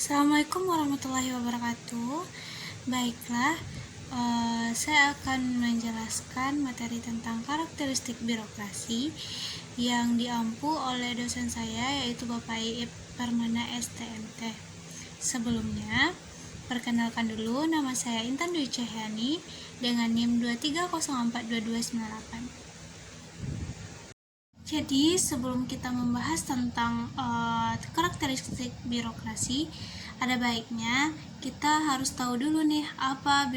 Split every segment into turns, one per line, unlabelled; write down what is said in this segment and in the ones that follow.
Assalamualaikum warahmatullahi wabarakatuh. Baiklah, saya akan menjelaskan materi tentang karakteristik birokrasi yang diampu oleh dosen saya, yaitu Bapak Iip Permana STMT. Sebelumnya, perkenalkan dulu, nama saya Intan Dwi Cahyani dengan NIM 23042298. Jadi sebelum kita membahas tentang karakteristik birokrasi, ada baiknya kita harus tahu dulu nih apa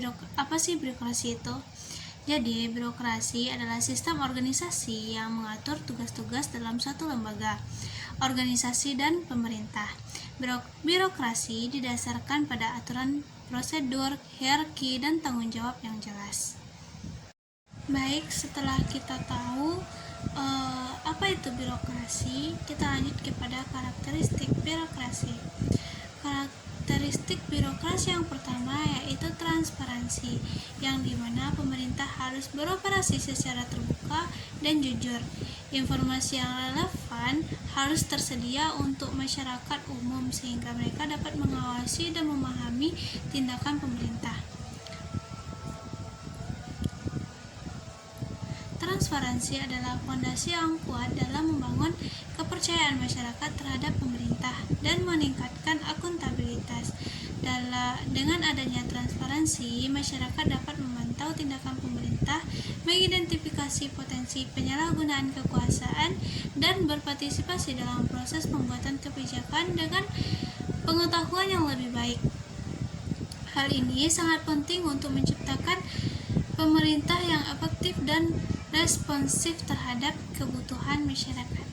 sih birokrasi itu. Jadi birokrasi adalah sistem organisasi yang mengatur tugas-tugas dalam satu lembaga, organisasi dan pemerintah. Birokrasi didasarkan pada aturan prosedur, hierarki, dan tanggung jawab yang jelas. Baik, setelah kita tahu apa itu birokrasi, kita lanjut kepada karakteristik birokrasi. Karakteristik birokrasi yang pertama yaitu transparansi, yang dimana pemerintah harus beroperasi secara terbuka dan jujur. Informasi yang relevan harus tersedia untuk masyarakat umum sehingga mereka dapat mengawasi dan memahami tindakan pemerintah. Transparansi adalah fondasi yang kuat dalam membangun kepercayaan masyarakat terhadap pemerintah dan meningkatkan akuntabilitas. Dengan adanya transparansi, masyarakat dapat memantau tindakan pemerintah, mengidentifikasi potensi penyalahgunaan kekuasaan, dan berpartisipasi dalam proses pembuatan kebijakan dengan pengetahuan yang lebih baik. Hal ini sangat penting untuk menciptakan pemerintah yang efektif dan responsif terhadap kebutuhan masyarakat.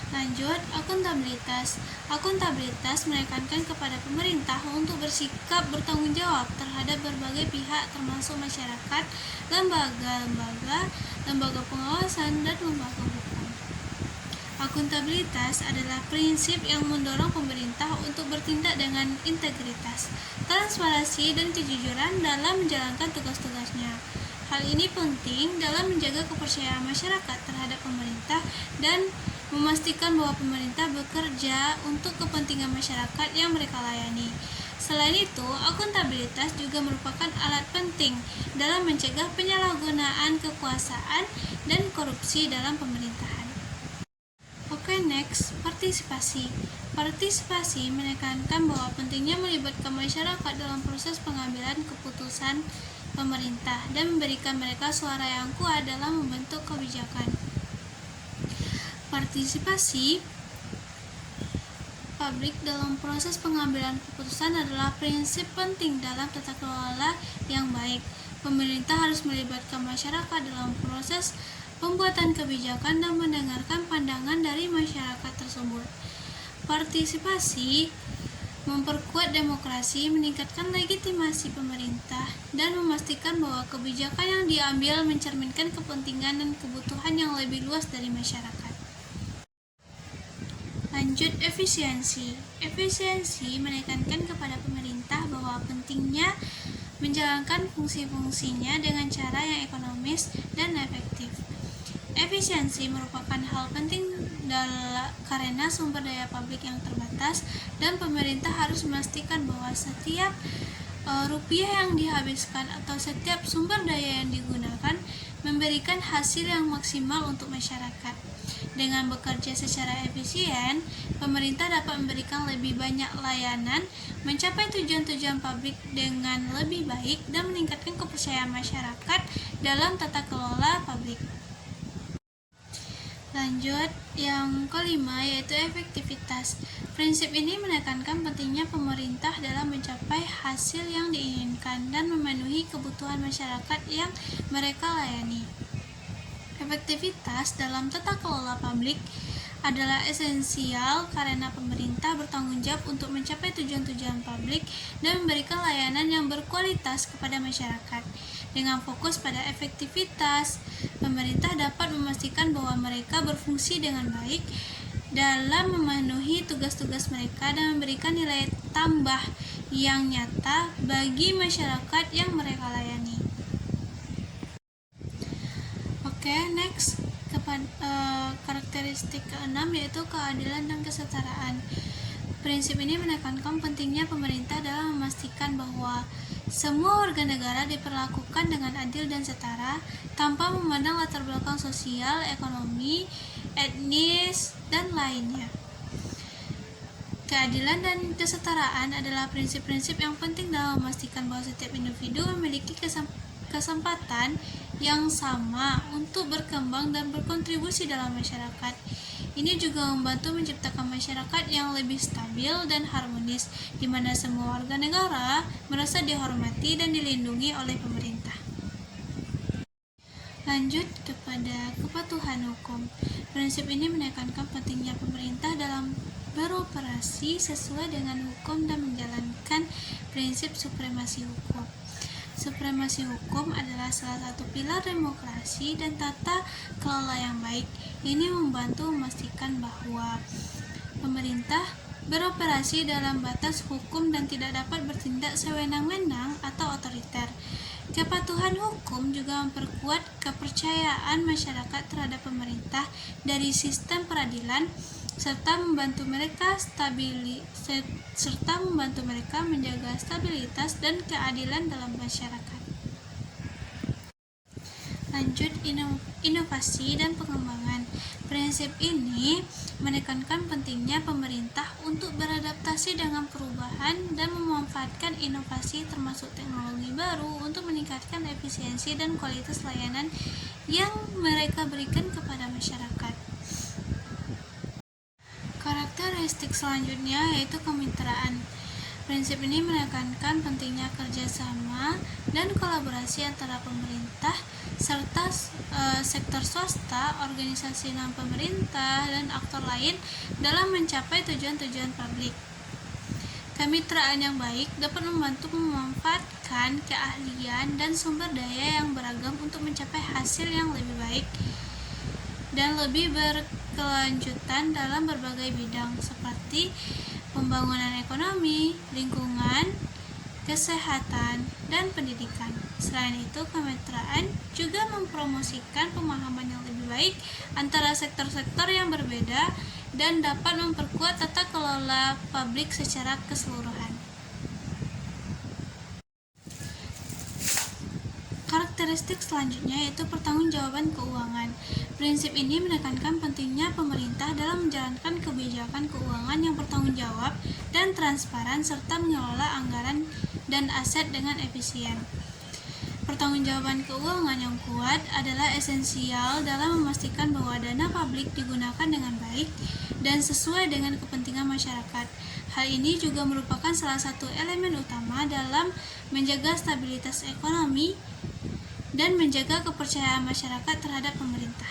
Lanjut, akuntabilitas. Akuntabilitas menekankan kepada pemerintah untuk bersikap bertanggung jawab terhadap berbagai pihak termasuk masyarakat, lembaga pengawasan, dan lembaga hukum. Akuntabilitas adalah prinsip yang mendorong pemerintah untuk bertindak dengan integritas, transparansi, dan kejujuran dalam menjalankan tugas-tugasnya. Hal ini penting dalam menjaga kepercayaan masyarakat terhadap pemerintah dan memastikan bahwa pemerintah bekerja untuk kepentingan masyarakat yang mereka layani. Selain itu, akuntabilitas juga merupakan alat penting dalam mencegah penyalahgunaan kekuasaan dan korupsi dalam pemerintahan. Oke, next, partisipasi. Partisipasi menekankan bahwa pentingnya melibatkan masyarakat dalam proses pengambilan keputusan pemerintah dan memberikan mereka suara yang kuat dalam membentuk kebijakan. Partisipasi publik dalam proses pengambilan keputusan adalah prinsip penting dalam tata kelola yang baik. Pemerintah harus melibatkan masyarakat dalam proses pembuatan kebijakan dan mendengarkan pandangan dari masyarakat tersebut. Partisipasi memperkuat demokrasi, meningkatkan legitimasi pemerintah, dan memastikan bahwa kebijakan yang diambil mencerminkan kepentingan dan kebutuhan yang lebih luas dari masyarakat. Lanjut, efisiensi. Efisiensi menekankan kepada pemerintah bahwa pentingnya menjalankan fungsi-fungsinya dengan cara yang ekonomis dan efektif. Efisiensi merupakan hal penting karena sumber daya publik yang terbatas dan pemerintah harus memastikan bahwa setiap rupiah yang dihabiskan atau setiap sumber daya yang digunakan memberikan hasil yang maksimal untuk masyarakat. Dengan bekerja secara efisien, pemerintah dapat memberikan lebih banyak layanan, mencapai tujuan-tujuan publik dengan lebih baik, dan meningkatkan kepercayaan masyarakat dalam tata kelola publik. Lanjut, yang kelima yaitu efektivitas. Prinsip ini menekankan pentingnya pemerintah dalam mencapai hasil yang diinginkan dan memenuhi kebutuhan masyarakat yang mereka layani. Efektivitas dalam tata kelola publik adalah esensial karena pemerintah bertanggung jawab untuk mencapai tujuan-tujuan publik dan memberikan layanan yang berkualitas kepada masyarakat. Dengan fokus pada efektivitas, pemerintah dapat memastikan bahwa mereka berfungsi dengan baik dalam memenuhi tugas-tugas mereka dan memberikan nilai tambah yang nyata bagi masyarakat yang mereka layani. Oke, next, karakteristik keenam yaitu keadilan dan kesetaraan. Prinsip ini menekankan pentingnya pemerintah dalam memastikan bahwa semua warga negara diperlakukan dengan adil dan setara tanpa memandang latar belakang sosial, ekonomi, etnis, dan lainnya. Keadilan dan kesetaraan adalah prinsip-prinsip yang penting dalam memastikan bahwa setiap individu memiliki kesempatan yang sama untuk berkembang dan berkontribusi dalam masyarakat. Ini juga membantu menciptakan masyarakat yang lebih stabil dan harmonis, di mana semua warga negara merasa dihormati dan dilindungi oleh pemerintah. Lanjut kepada kepatuhan hukum. Prinsip ini menekankan pentingnya pemerintah dalam beroperasi sesuai dengan hukum dan menjalankan prinsip supremasi hukum. Supremasi hukum adalah salah satu pilar demokrasi dan tata kelola yang baik. Ini membantu memastikan bahwa pemerintah beroperasi dalam batas hukum dan tidak dapat bertindak sewenang-wenang atau otoriter. Kepatuhan hukum juga memperkuat kepercayaan masyarakat terhadap pemerintah dari sistem peradilan serta membantu mereka menjaga stabilitas dan keadilan dalam masyarakat. Lanjut, inovasi dan pengembangan. Prinsip ini menekankan pentingnya pemerintah untuk beradaptasi dengan perubahan dan memanfaatkan inovasi termasuk teknologi baru untuk meningkatkan efisiensi dan kualitas layanan yang mereka berikan kepada masyarakat. Karakteristik selanjutnya yaitu kemitraan. Prinsip ini menekankan pentingnya kerjasama dan kolaborasi antara pemerintah serta sektor swasta, organisasi non-pemerintah, dan aktor lain dalam mencapai tujuan-tujuan publik. Kemitraan yang baik dapat membantu memanfaatkan keahlian dan sumber daya yang beragam untuk mencapai hasil yang lebih baik dan lebih berkelanjutan dalam berbagai bidang seperti pembangunan ekonomi, lingkungan, kesehatan, dan pendidikan. Selain itu, kemitraan juga mempromosikan pemahaman yang lebih baik antara sektor-sektor yang berbeda dan dapat memperkuat tata kelola publik secara keseluruhan. Karakteristik selanjutnya yaitu pertanggungjawaban keuangan. Prinsip ini menekankan pentingnya pemerintah dalam menjalankan kebijakan keuangan yang bertanggung jawab dan transparan serta mengelola anggaran dan aset dengan efisien. Pertanggungjawaban keuangan yang kuat adalah esensial dalam memastikan bahwa dana publik digunakan dengan baik dan sesuai dengan kepentingan masyarakat. Hal ini juga merupakan salah satu elemen utama dalam menjaga stabilitas ekonomi dan menjaga kepercayaan masyarakat terhadap pemerintah.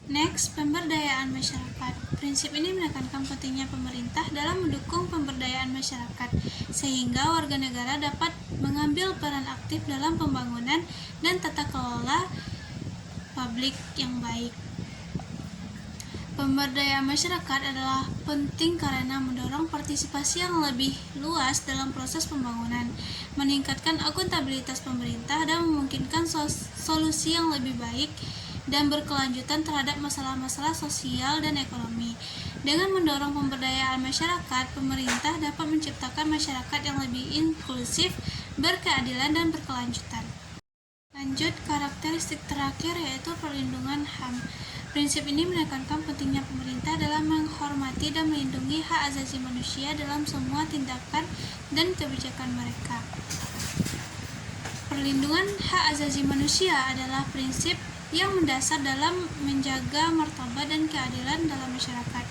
Next, pemberdayaan masyarakat. Prinsip ini menekankan pentingnya pemerintah dalam mendukung pemberdayaan masyarakat, sehingga warga negara dapat mengambil peran aktif dalam pembangunan dan tata kelola publik yang baik. Pemberdayaan masyarakat adalah penting karena mendorong partisipasi yang lebih luas dalam proses pembangunan, meningkatkan akuntabilitas pemerintah, dan memungkinkan solusi yang lebih baik dan berkelanjutan terhadap masalah-masalah sosial dan ekonomi. Dengan mendorong pemberdayaan masyarakat, pemerintah dapat menciptakan masyarakat yang lebih inklusif, berkeadilan, dan berkelanjutan. Lanjut, karakteristik terakhir yaitu perlindungan HAM. Prinsip ini menekankan pentingnya pemerintah dalam menghormati dan melindungi hak asasi manusia dalam semua tindakan dan kebijakan mereka. Perlindungan hak asasi manusia adalah prinsip yang mendasar dalam menjaga martabat dan keadilan dalam masyarakat.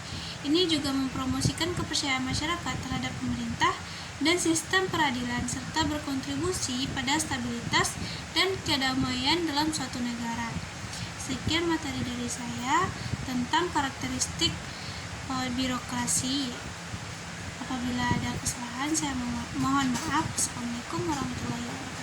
Ini juga mempromosikan kepercayaan masyarakat terhadap pemerintah dan sistem peradilan serta berkontribusi pada stabilitas dan kedamaian dalam suatu negara. Sekian materi dari saya tentang karakteristik birokrasi. Apabila ada kesalahan, saya mohon maaf. Assalamualaikum warahmatullahi wabarakatuh.